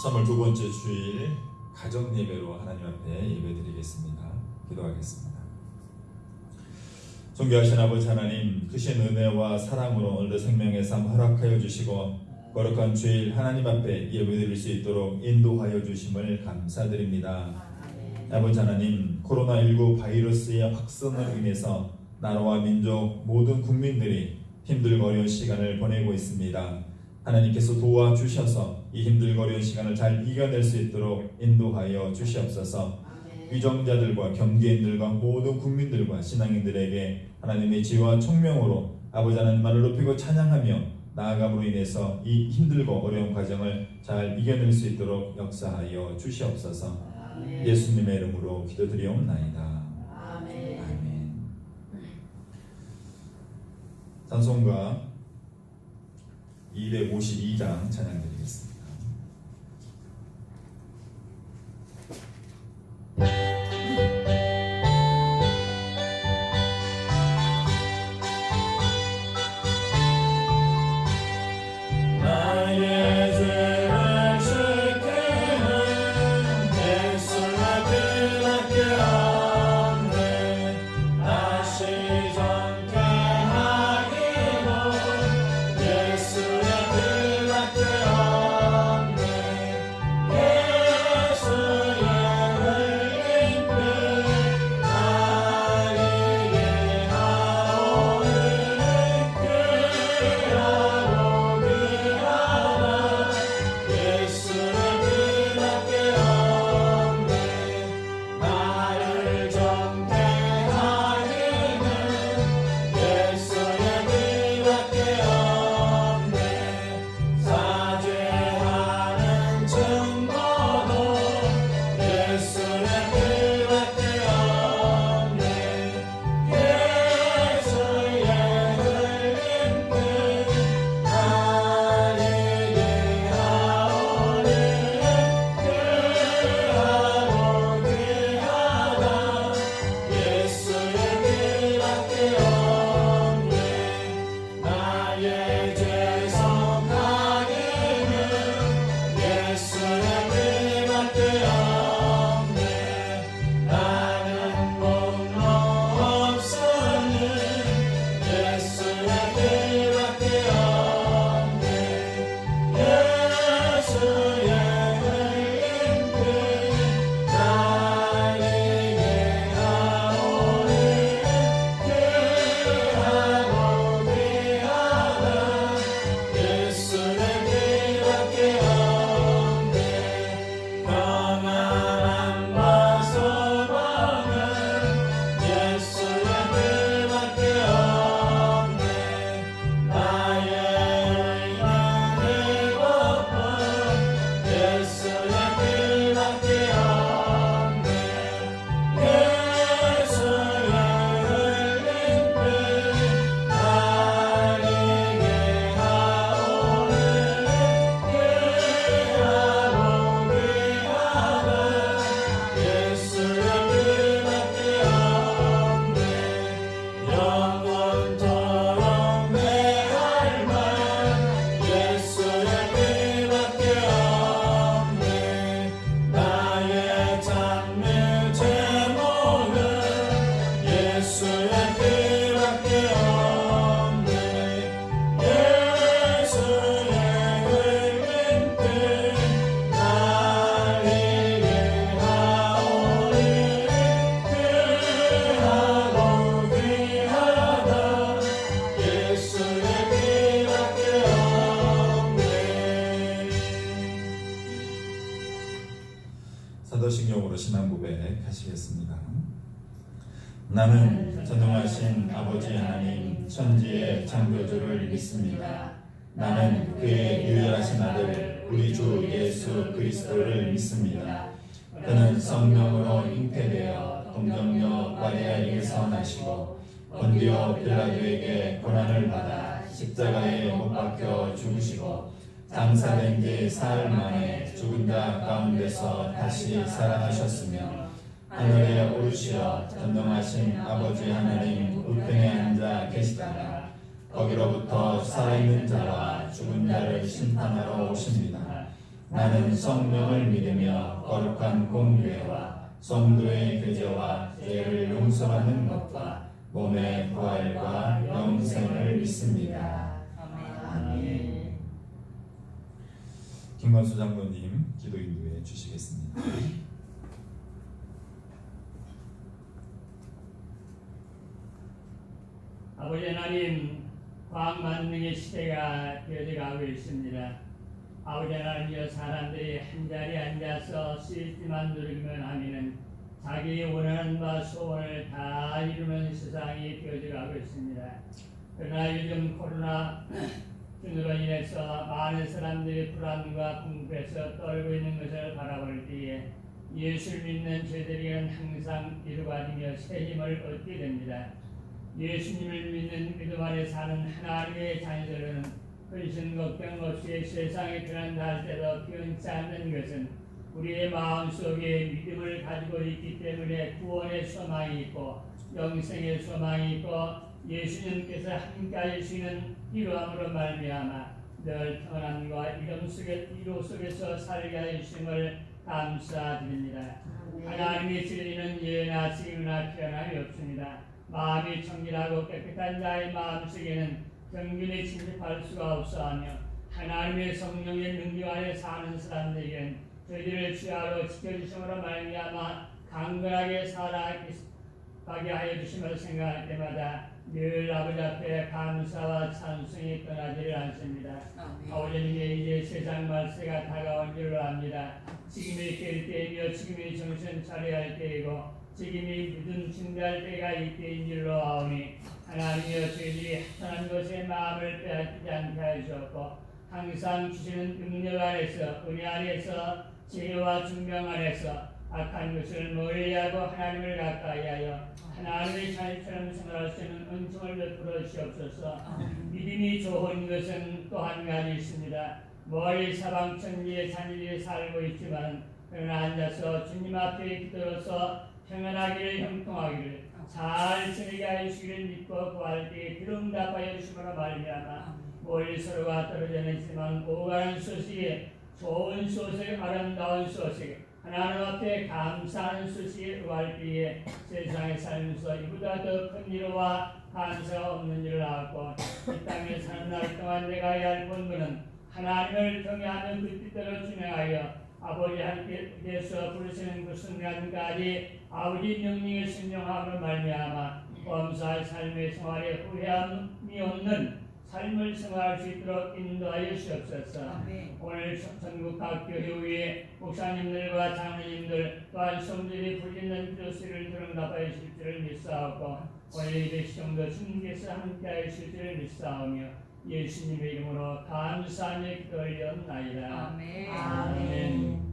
3월 두 번째 주일 가정 예배로 하나님 앞에 예배드리겠습니다. 기도하겠습니다. 존귀하신 아버지 하나님, 크신 은혜와 사랑으로 오늘도 생명의 삶 허락하여 주시고 거룩한 주일 하나님 앞에 예배드릴 수 있도록 인도하여 주심을 감사드립니다. 아버지 하나님, 코로나19 바이러스의 확산으로 인해서 나라와 민족 모든 국민들이 힘들고 어려운 시간을 보내고 있습니다. 하나님께서 도와주셔서 이 힘들고 어려운 시간을 잘 이겨낼 수 있도록 인도하여 주시옵소서. 위정자들과 경계인들과 모든 국민들과 신앙인들에게 하나님의 지혜와 총명으로 아버지 하나님만을 높이고 찬양하며 나아감으로 인해서 이 힘들고 어려운 과정을 잘 이겨낼 수 있도록 역사하여 주시옵소서. 예수님의 이름으로 기도드리옵나이다. 아멘. 찬송가 252장 찬양드리겠습니다. 사도신경으로 신앙 고백하시겠습니다. 나는 전능하신 아버지 하나님 천지의 창조주를 믿습니다. 나는 그의 유일하신 아들 우리 주 예수 그리스도를 믿습니다. 그는 성령으로 잉태되어 동정녀 마리아에게서 나시고 본디오 빌라도에게 고난을 받아 십자가에 못 박혀 죽으시고 장사된 지 사흘 만에 죽은 자 가운데서 다시 살아나셨으며 하늘에 오르시어 전능하신 아버지 하나님 우편에 앉아 계시다가 거기로부터 살아있는 자와 죽은 자를 심판하러 오십니다. 나는 성령을 믿으며 거룩한 공회와 성도의 교제와 죄를 용서하는 것과 몸의 부활과 영생을 믿습니다. 아멘. 김관수 장로님 기도 인도해 주시겠습니다. 아버지 하나님, 과학만능의 시대가 되어가고 있습니다. 아버지 하나님여, 사람들이 한자리에 앉아서 시스템만 누리기만 하면은 자기의 원하는 바 소원을 다 이루는 세상이 되어가고 있습니다. 그러나 요즘 코로나 중으로 인해서 많은 사람들이 불안과 공포에서 떨고 있는 것을 바라볼 때에 예수를 믿는 저희들에게는 항상 이루어지며 새 힘을 얻게 됩니다. 예수님을 믿는 믿음 안에 사는 하나님의 자녀들은 근심 걱정 없이 세상에 변한다 할 때도 변치 않는 것은 우리의 마음속에 믿음을 가지고 있기 때문에 구원의 소망이 있고 영생의 소망이 있고 예수님께서 함께 하시는 이러함으로 말미암아 늘 평안과 이로 속에서 살게 하심을 감사드립니다. 하나님의 진리는 예나 지으나 변함이 없습니다. 마음이 청결하고 깨끗한 자의 마음속에는 경륜이 침입할 수가 없어하며 하나님의 성령의 능력 안에 사는 사람들에게는 저희들을 주야로 지켜주심으로 말미암아 강건하게 살아가게 하여 주심을 생각할 때마다 늘 아버지 앞에 감사와 찬송이 떠나지를 않습니다. 아버지님의 이제 세상 말세가 다가온 줄로 압니다. 지금이 깰 때이며 지금이 정신 차려야 할 때이고 지금이 믿음 증가할 때가 이 때인 줄로 아오니 하나님이여, 저희들이 하나님 것의 마음을 빼앗기지 않게 하시옵고 항상 주시는 능력 안에서 은혜 안에서 지혜와 증명 안에서 악한 것을 멀리하고 하나님을 가까이 하여 하나님의 자녀처럼 생활할 수 있는 은총을 베풀어 주시옵소서. 믿음이 좋은 것은 또 한 가지 있습니다. 멀리 사방 천지의 자녀들이 살고 있지만 그러나 앉아서 주님 앞에 기도로서 평안하기를 형통하기를 잘 지내게 하시기를 믿고 구할 때에 기름답하여 주심으로 말미암아 멀리 서로가 떨어져 있지만 오가는 소식에 좋은 소식, 아름다운 소식, 하나님 앞에 감사하는 소식에 구할 때에 세상에 살면서 이보다 더 큰 위로와 감사가 없는 일을 알고 이 땅에 사는 날 동안 내가 해야 할 본분은 하나님을 경외하며 그 뜻대로 진행하여 아버지 하나님께서 부르시는 그 순간까지 아버지 명령에 순종함으로 말미암아 범사의 삶의 생활에 후회함이 없는 삶을 생활할 수 있도록 인도하여 주옵소서. 오늘 전국 각 교회 목사님들과 장로님들 또한 성도들이 부르짖는 기도소리를 들응답하여 주실 줄을 믿사오고 오늘 예배 시청도 주님께서 함께하여 주실 줄을 믿사오며 예수님의 이름으로 감사하며 기도하옵나이다. 아멘. 아멘.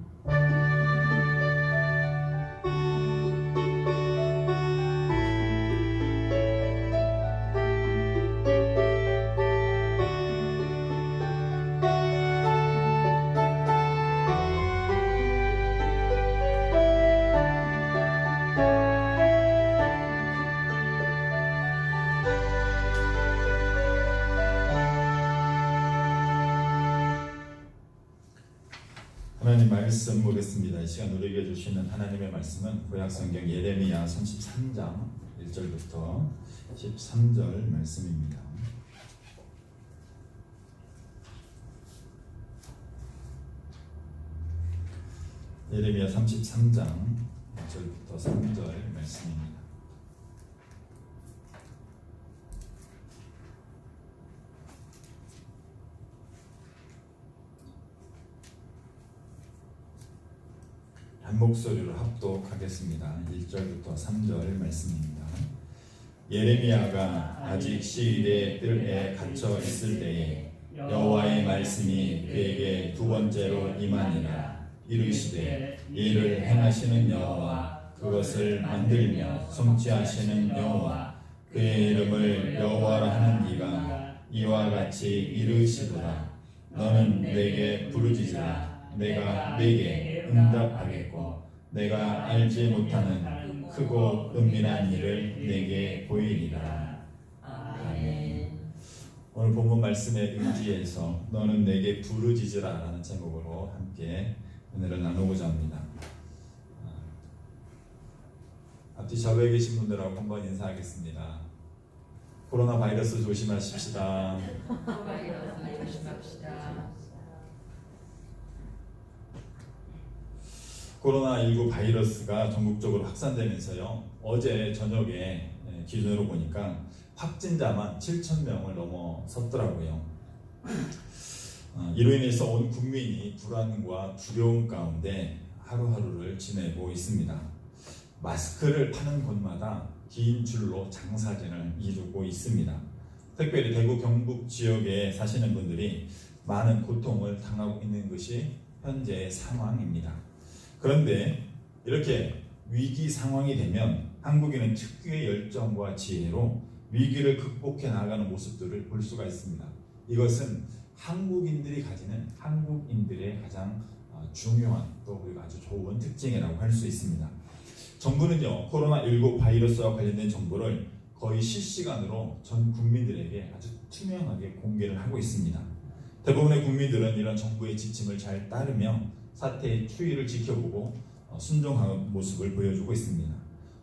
하나님 말씀 보겠습니다. 이 시간 우리에게 주시는 하나님의 말씀은 구약성경 예레미야 33장 1절부터 13절 말씀입니다. 예레미야 33장 1절부터 3절 말씀입니다. 한 목소리로 합독하겠습니다. 1절부터 3절 말씀입니다. 예레미야가 아직 시일의 뜰에 갇혀 있을 때에 여호와의 말씀이 그에게 두 번째로 임하니라. 이르시되 이를 행하시는 여호와, 그것을 만들며 성취하시는 여호와, 그의 이름을 여호와라 하는 이가 이와 같이 이르시도다. 너는 내게 부르짖으라. 내가 네게 응답하겠고 내가 알지 못하는 크고 은밀한 일을 내게 보이리라. 아멘. 오늘 본문 말씀의 의지에서 너는 내게 부르짖으라 라는 제목으로 함께 은혜를 나누고자 합니다. 앞뒤 좌우에 계신 분들하고 한번 인사하겠습니다. 코로나 바이러스 조심하십시다. 코로나19 바이러스가 전국적으로 확산되면서요. 어제 저녁에 기준으로 보니까 확진자만 7,000명을 넘어섰더라고요. 이로 인해서 온 국민이 불안과 두려움 가운데 하루하루를 지내고 있습니다. 마스크를 파는 곳마다 긴 줄로 장사진을 이루고 있습니다. 특별히 대구 경북 지역에 사시는 분들이 많은 고통을 당하고 있는 것이 현재의 상황입니다. 그런데 이렇게 위기 상황이 되면 한국인은 특유의 열정과 지혜로 위기를 극복해 나가는 모습들을 볼 수가 있습니다. 이것은 한국인들이 가지는 한국인들의 가장 중요한 또 그리고 아주 좋은 특징이라고 할 수 있습니다. 정부는요, 코로나19 바이러스와 관련된 정보를 거의 실시간으로 전 국민들에게 아주 투명하게 공개를 하고 있습니다. 대부분의 국민들은 이런 정부의 지침을 잘 따르며 사태의 추이를 지켜보고 순종하는 모습을 보여주고 있습니다.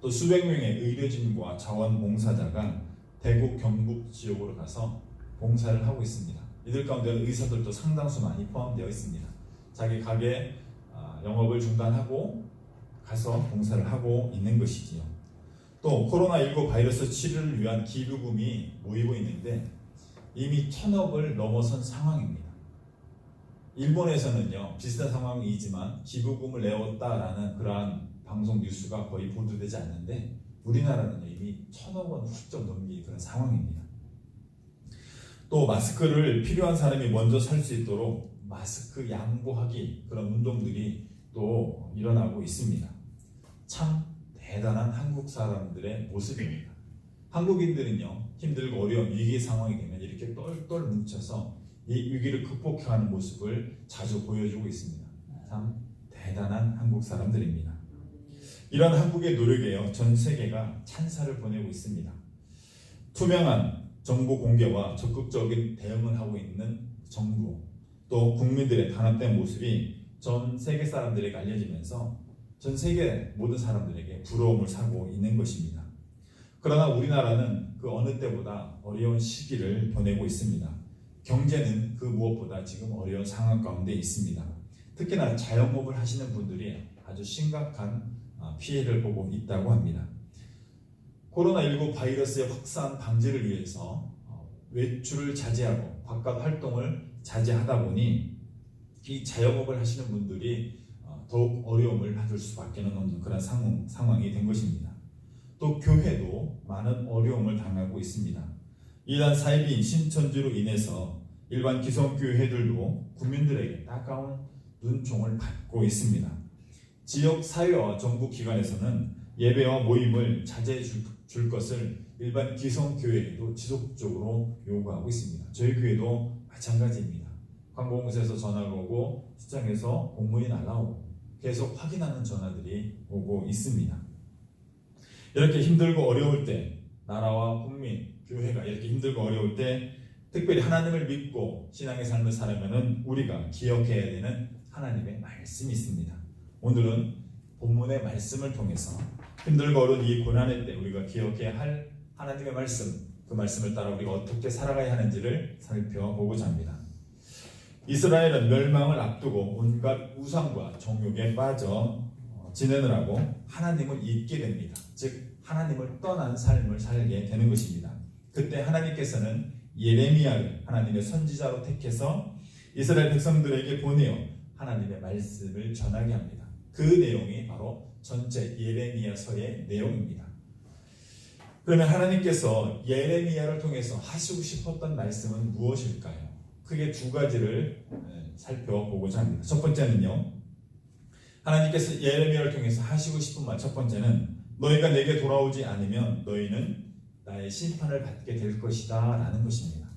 또 수백 명의 의료진과 자원봉사자가 대구 경북 지역으로 가서 봉사를 하고 있습니다. 이들 가운데 의사들도 상당수 많이 포함되어 있습니다. 자기 가게 영업을 중단하고 가서 봉사를 하고 있는 것이지요. 또 코로나19 바이러스 치료를 위한 기부금이 모이고 있는데 이미 1,000억을 넘어선 상황입니다. 일본에서는요, 비슷한 상황이지만 기부금을 내었다라는 그러한 방송 뉴스가 거의 보도되지 않는데 우리나라는 이미 1,000억 원 훌쩍 넘긴 그런 상황입니다. 또 마스크를 필요한 사람이 먼저 살 수 있도록 마스크 양보하기, 그런 운동들이 또 일어나고 있습니다. 참 대단한 한국 사람들의 모습입니다. 한국인들은요, 힘들고 어려운 위기 상황이 되면 이렇게 똘똘 뭉쳐서 이 위기를 극복해가는 모습을 자주 보여주고 있습니다. 참 대단한 한국 사람들입니다. 이런 한국의 노력에요, 전 세계가 찬사를 보내고 있습니다. 투명한 정보 공개와 적극적인 대응을 하고 있는 정부, 또 국민들의 단합된 모습이 전 세계 사람들에게 알려지면서 전 세계 모든 사람들에게 부러움을 사고 있는 것입니다. 그러나 우리나라는 그 어느 때보다 어려운 시기를 보내고 있습니다. 경제는 그 무엇보다 지금 어려운 상황 가운데 있습니다. 특히나 자영업을 하시는 분들이 아주 심각한 피해를 보고 있다고 합니다. 코로나19 바이러스의 확산 방지를 위해서 외출을 자제하고 바깥 활동을 자제하다 보니 이 자영업을 하시는 분들이 더욱 어려움을 받을 수밖에 없는 그런 상황이 된 것입니다. 또 교회도 많은 어려움을 당하고 있습니다. 이단 사이비인 신천지로 인해서 일반 기성교회들도 국민들에게 따가운 눈총을 받고 있습니다. 지역 사회와 정부 기관에서는 예배와 모임을 자제해 줄 것을 일반 기성교회에도 지속적으로 요구하고 있습니다. 저희 교회도 마찬가지입니다. 관공서에서 전화가 오고 시장에서 공문이 날라오고 계속 확인하는 전화들이 오고 있습니다. 이렇게 힘들고 어려울 때 나라와 국민, 교회가 이렇게 힘들고 어려울 때 특별히 하나님을 믿고 신앙의 삶을 살려면 우리가 기억해야 되는 하나님의 말씀이 있습니다. 오늘은 본문의 말씀을 통해서 힘들고 어려운 이 고난의 때 우리가 기억해야 할 하나님의 말씀, 그 말씀을 따라 우리가 어떻게 살아가야 하는지를 살펴보고자 합니다. 이스라엘은 멸망을 앞두고 온갖 우상과 정욕에 빠져 지내느라고 하나님을 잊게 됩니다. 즉 하나님을 떠난 삶을 살게 되는 것입니다. 그때 하나님께서는 예레미야를 하나님의 선지자로 택해서 이스라엘 백성들에게 보내어 하나님의 말씀을 전하게 합니다. 그 내용이 바로 전체 예레미야서의 내용입니다. 그러면 하나님께서 예레미야를 통해서 하시고 싶었던 말씀은 무엇일까요? 크게 두 가지를 살펴보고자 합니다. 첫 번째는요, 하나님께서 예레미야를 통해서 하시고 싶은 말, 첫 번째는 너희가 내게 돌아오지 않으면 너희는 나의 심판을 받게 될 것이다 라는 것입니다.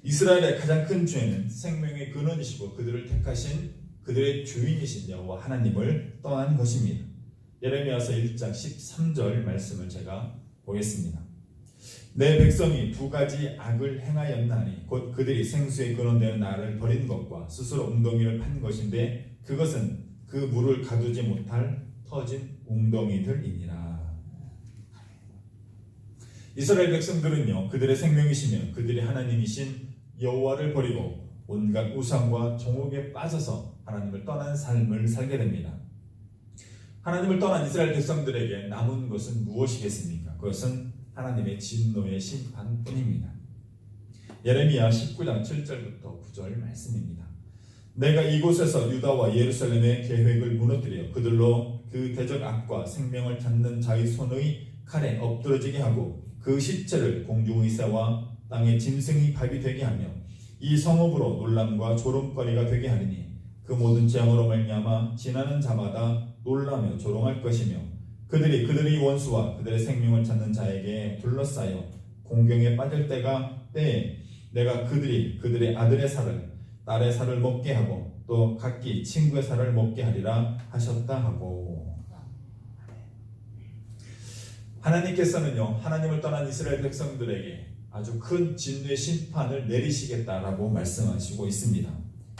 이스라엘의 가장 큰 죄는 생명의 근원이시고 그들을 택하신 그들의 주인이신 여호와 하나님을 떠난 것입니다. 예레미야서 1장 13절 말씀을 제가 보겠습니다. 내 백성이 두 가지 악을 행하였나니 곧 그들이 생수의 근원되는 나를 버린 것과 스스로 웅덩이를 판 것인데 그것은 그 물을 가두지 못할 터진 웅덩이들이니라. 이스라엘 백성들은요, 그들의 생명이시며 그들의 하나님이신 여호와를 버리고 온갖 우상과 종옥에 빠져서 하나님을 떠난 삶을 살게 됩니다. 하나님을 떠난 이스라엘 백성들에게 남은 것은 무엇이겠습니까? 그것은 하나님의 진노의 심판뿐입니다. 예레미야 19장 7절부터 9절 말씀입니다. 내가 이곳에서 유다와 예루살렘의 계획을 무너뜨려 그들로 그 대적 악과 생명을 찾는 자의 손의 칼에 엎드러지게 하고 그 시체를 공중의 새와 땅의 짐승이 밥이 되게 하며 이 성읍으로 놀람과 조롱거리가 되게 하리니 그 모든 재앙으로 말미암아 지나는 자마다 놀라며 조롱할 것이며 그들이 그들의 원수와 그들의 생명을 찾는 자에게 둘러싸여 공경에 빠질 때에 내가 그들의 아들의 살을 딸의 살을 먹게 하고 또 각기 친구의 살을 먹게 하리라 하셨다 하고. 하나님께서는요, 하나님을 떠난 이스라엘 백성들에게 아주 큰 진노의 심판을 내리시겠다라고 말씀하시고 있습니다.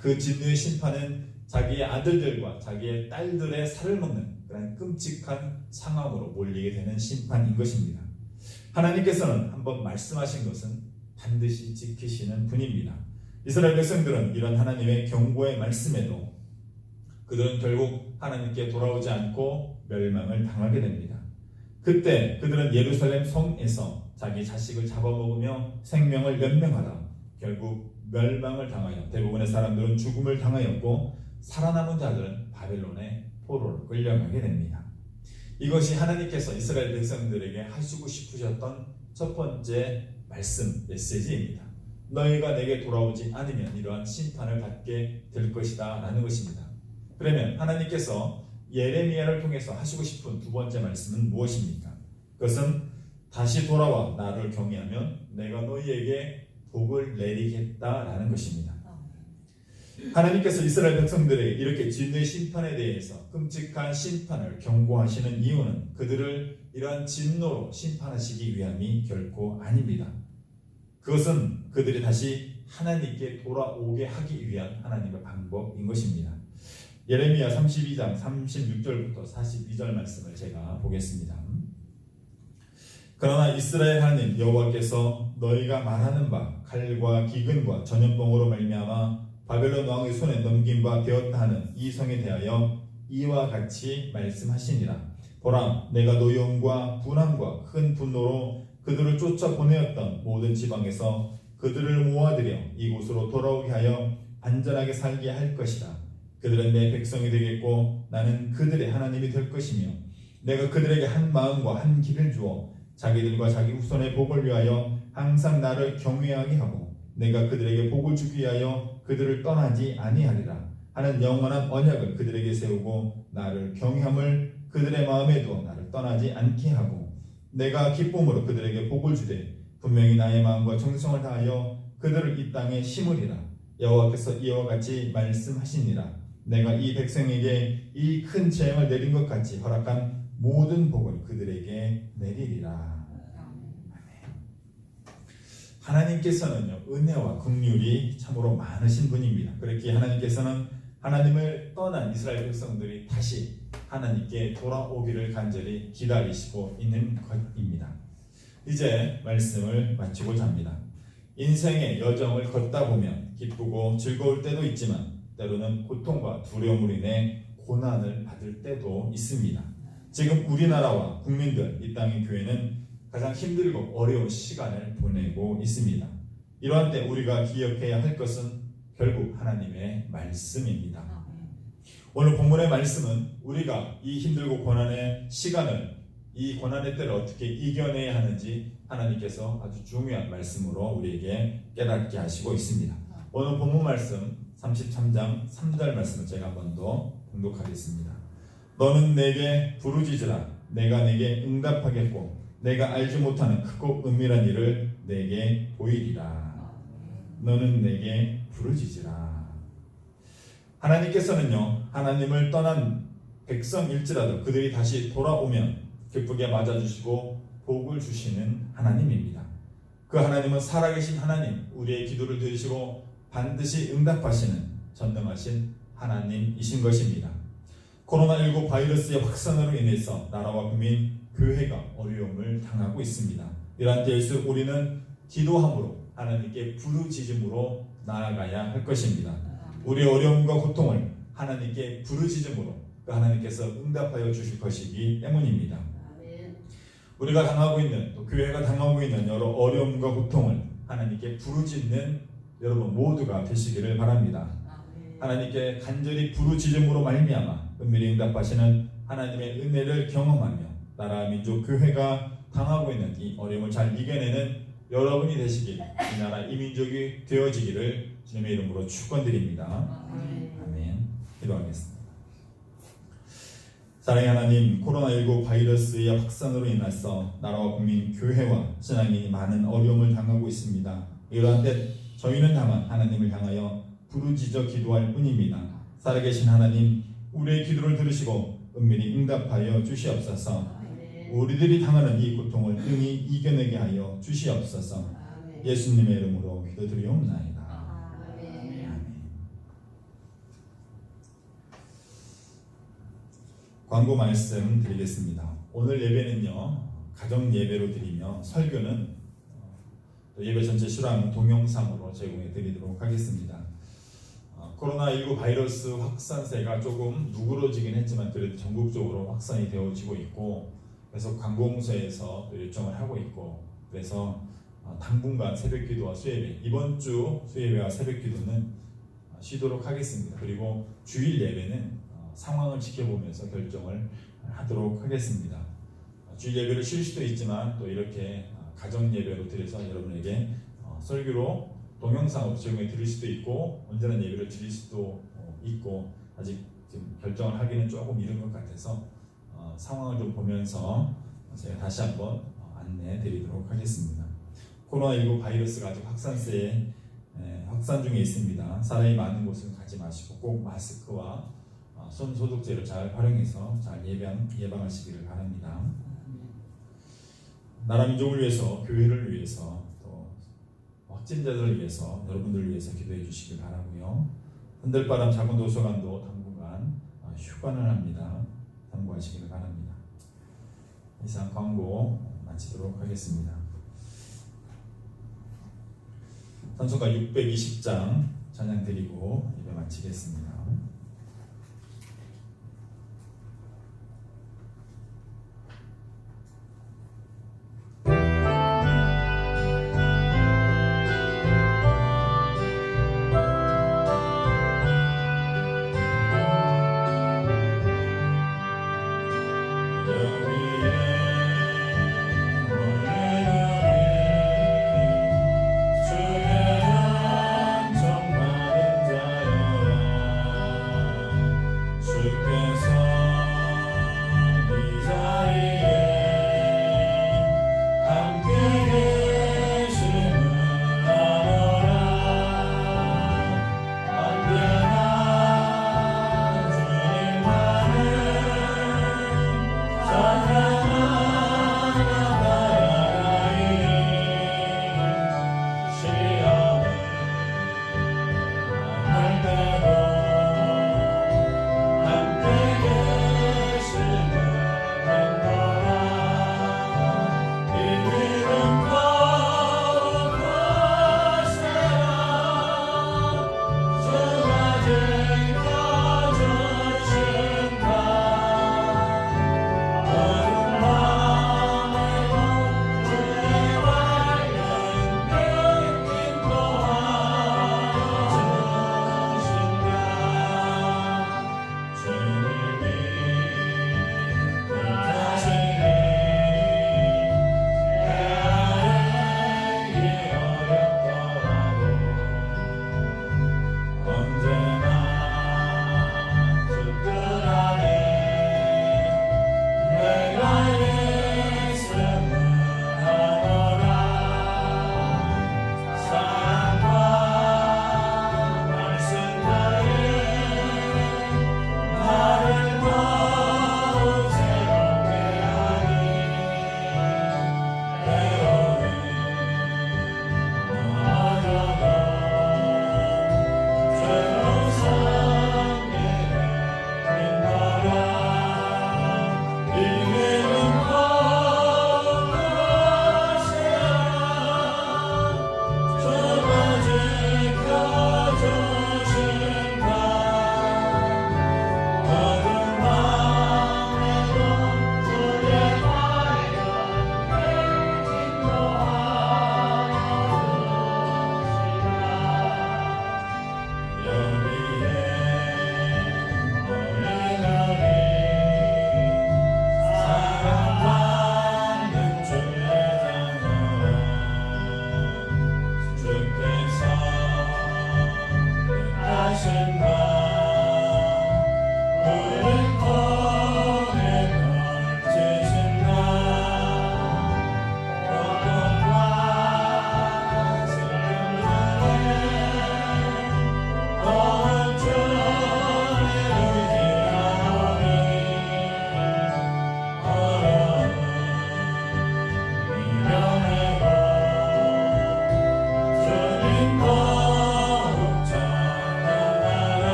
그 진노의 심판은 자기의 아들들과 자기의 딸들의 살을 먹는 그런 끔찍한 상황으로 몰리게 되는 심판인 것입니다. 하나님께서는 한번 말씀하신 것은 반드시 지키시는 분입니다. 이스라엘 백성들은 이런 하나님의 경고의 말씀에도 그들은 결국 하나님께 돌아오지 않고 멸망을 당하게 됩니다. 그때 그들은 예루살렘 성에서 자기 자식을 잡아먹으며 생명을 연명하다 결국 멸망을 당하여 대부분의 사람들은 죽음을 당하였고 살아남은 자들은 바벨론의 포로로 끌려가게 됩니다. 이것이 하나님께서 이스라엘 백성들에게 하시고 싶으셨던 첫 번째 말씀 메시지입니다. 너희가 내게 돌아오지 않으면 이러한 심판을 받게 될 것이다 라는 것입니다. 그러면 하나님께서 예레미야를 통해서 하시고 싶은 두 번째 말씀은 무엇입니까? 그것은 다시 돌아와 나를 경외하면 내가 너희에게 복을 내리겠다라는 것입니다. 하나님께서 이스라엘 백성들에게 이렇게 진노의 심판에 대해서 끔찍한 심판을 경고하시는 이유는 그들을 이러한 진노로 심판하시기 위함이 결코 아닙니다. 그것은 그들이 다시 하나님께 돌아오게 하기 위한 하나님의 방법인 것입니다. 예레미야 32장 36절부터 42절 말씀을 제가 보겠습니다. 그러나 이스라엘 하나님 여호와께서 너희가 말하는 바 칼과 기근과 전염병으로 말미암아 바벨론 왕의 손에 넘긴 바 되었다 하는 이 성에 대하여 이와 같이 말씀하시니라. 보라, 내가 노여움과 분함과 큰 분노로 그들을 쫓아보내었던 모든 지방에서 그들을 모아들여 이곳으로 돌아오게 하여 안전하게 살게 할 것이다. 그들은 내 백성이 되겠고 나는 그들의 하나님이 될 것이며 내가 그들에게 한 마음과 한 길을 주어 자기들과 자기 후손의 복을 위하여 항상 나를 경외하게 하고 내가 그들에게 복을 주기 위하여 그들을 떠나지 아니하리라 하는 영원한 언약을 그들에게 세우고 나를 경외함을 그들의 마음에 두어 나를 떠나지 않게 하고 내가 기쁨으로 그들에게 복을 주되 분명히 나의 마음과 정성을 다하여 그들을 이 땅에 심으리라. 여호와께서 이와 같이 말씀하시니라. 내가 이 백성에게 이 큰 재앙을 내린 것 같이 허락한 모든 복을 그들에게 내리리라. 하나님께서는요, 은혜와 긍휼이 참으로 많으신 분입니다. 그렇기에 하나님께서는 하나님을 떠난 이스라엘 백성들이 다시 하나님께 돌아오기를 간절히 기다리시고 있는 것입니다. 이제 말씀을 마치고자 합니다. 인생의 여정을 걷다 보면 기쁘고 즐거울 때도 있지만 때로는 고통과 두려움으로 인해 고난을 받을 때도 있습니다. 지금 우리나라와 국민들, 이 땅의 교회는 가장 힘들고 어려운 시간을 보내고 있습니다. 이러한 때 우리가 기억해야 할 것은 결국 하나님의 말씀입니다. 오늘 본문의 말씀은 우리가 이 힘들고 고난의 시간을, 이 고난의 때를 어떻게 이겨내야 하는지 하나님께서 아주 중요한 말씀으로 우리에게 깨닫게 하시고 있습니다. 오늘 본문 말씀 33장 3절 말씀을 제가 한 번 더 봉독하겠습니다. 너는 내게 부르짖으라. 내가 내게 응답하겠고 내가 알지 못하는 크고 은밀한 일을 내게 보이리라. 너는 내게 부르짖으라. 하나님께서는요, 하나님을 떠난 백성일지라도 그들이 다시 돌아오면 기쁘게 맞아주시고 복을 주시는 하나님입니다. 그 하나님은 살아계신 하나님, 우리의 기도를 들으시고 반드시 응답하시는 전능하신 하나님이신 것입니다. 코로나19 바이러스의 확산으로 인해서 나라와 국민, 교회가 어려움을 당하고 있습니다. 이러한 때일수록 우리는 기도함으로 하나님께 부르짖음으로 나아가야 할 것입니다. 우리의 어려움과 고통을 하나님께 부르짖음으로 그 하나님께서 응답하여 주실 것이기 때문입니다. 우리가 당하고 있는, 또 교회가 당하고 있는 여러 어려움과 고통을 하나님께 부르짖는 여러분 모두가 되시기를 바랍니다. 하나님께 간절히 부르짖음으로 말미암아 은밀히 응답하시는 하나님의 은혜를 경험하며 나라, 민족, 교회가 당하고 있는 이 어려움을 잘 이겨내는 여러분이 되시길, 이 나라, 이 민족이 되어지기를 주님의 이름으로 축원드립니다. 아멘. 기도하겠습니다. 사랑의 하나님, 코로나19 바이러스의 확산으로 인해서 나라와 국민, 교회와 신앙인이 많은 어려움을 당하고 있습니다. 이러한 때 저희는 다만 하나님을 향하여 부르짖어 기도할 뿐입니다. 살아계신 하나님, 우리의 기도를 들으시고 은밀히 응답하여 주시옵소서. 우리들이 당하는 이 고통을 능히 이겨내게 하여 주시옵소서. 예수님의 이름으로 기도드리옵나이다. 아멘. 광고 말씀 드리겠습니다. 오늘 예배는요, 가정 예배로 드리며 설교는 예배 전체 실황 동영상으로 제공해 드리도록 하겠습니다. 코로나19 바이러스 확산세가 조금 누그러지긴 했지만 그래도 전국적으로 확산이 되어지고 있고, 그래서 관공서에서 요청을 하고 있고, 그래서 당분간 새벽기도와 수예배, 이번 주 수예배와 새벽기도는 쉬도록 하겠습니다. 그리고 주일 예배는 상황을 지켜보면서 결정을 하도록 하겠습니다. 주일 예배를 쉴 수도 있지만 또 이렇게 가정 예배로 드려서 여러분에게 설교로 동영상으로 제공해 드릴 수도 있고, 온전한 예배를 드릴 수도 있고, 아직 지금 결정을 하기는 조금 이른 것 같아서 상황을 좀 보면서 제가 다시 한번 안내해 드리도록 하겠습니다. 코로나19 바이러스가 아직 확산세에 확산 중에 있습니다. 사람이 많은 곳은 가지 마시고 꼭 마스크와 손 소독제를 잘 활용해서 잘 예방하시기를 바랍니다. 나라 민족을 위해서, 교회를 위해서, 또 확진자들을 위해서, 여러분들을 위해서 기도해 주시길 바라고요. 흔들바람 작은 도서관도 당분간 휴관을 합니다. 참고하시기를 바랍니다. 이상 광고 마치도록 하겠습니다. 찬송가 620장 찬양 드리고 예배 마치겠습니다. 주의 한 정많은 자여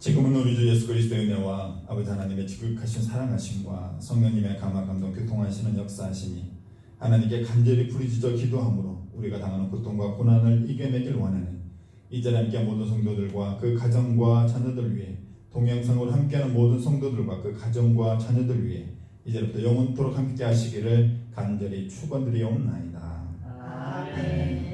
지금은 우리 주 예수 그리스도의 은혜와 아버지 하나님의 지극하신 사랑하심과 성령님의 감화 감동 교통하시는 역사하심이 하나님께 간절히 부르짖어 기도함으로 우리가 당하는 고통과 고난을 이겨내길 원하는 이 자리에 함께한 모든 성도들과 그 가정과 자녀들 위해 동영상으로 함께하는 모든 성도들과 그 가정과 자녀들 위해 이제부터 영원토록 함께 하시기를 간절히 축원드리옵나이다. 아멘.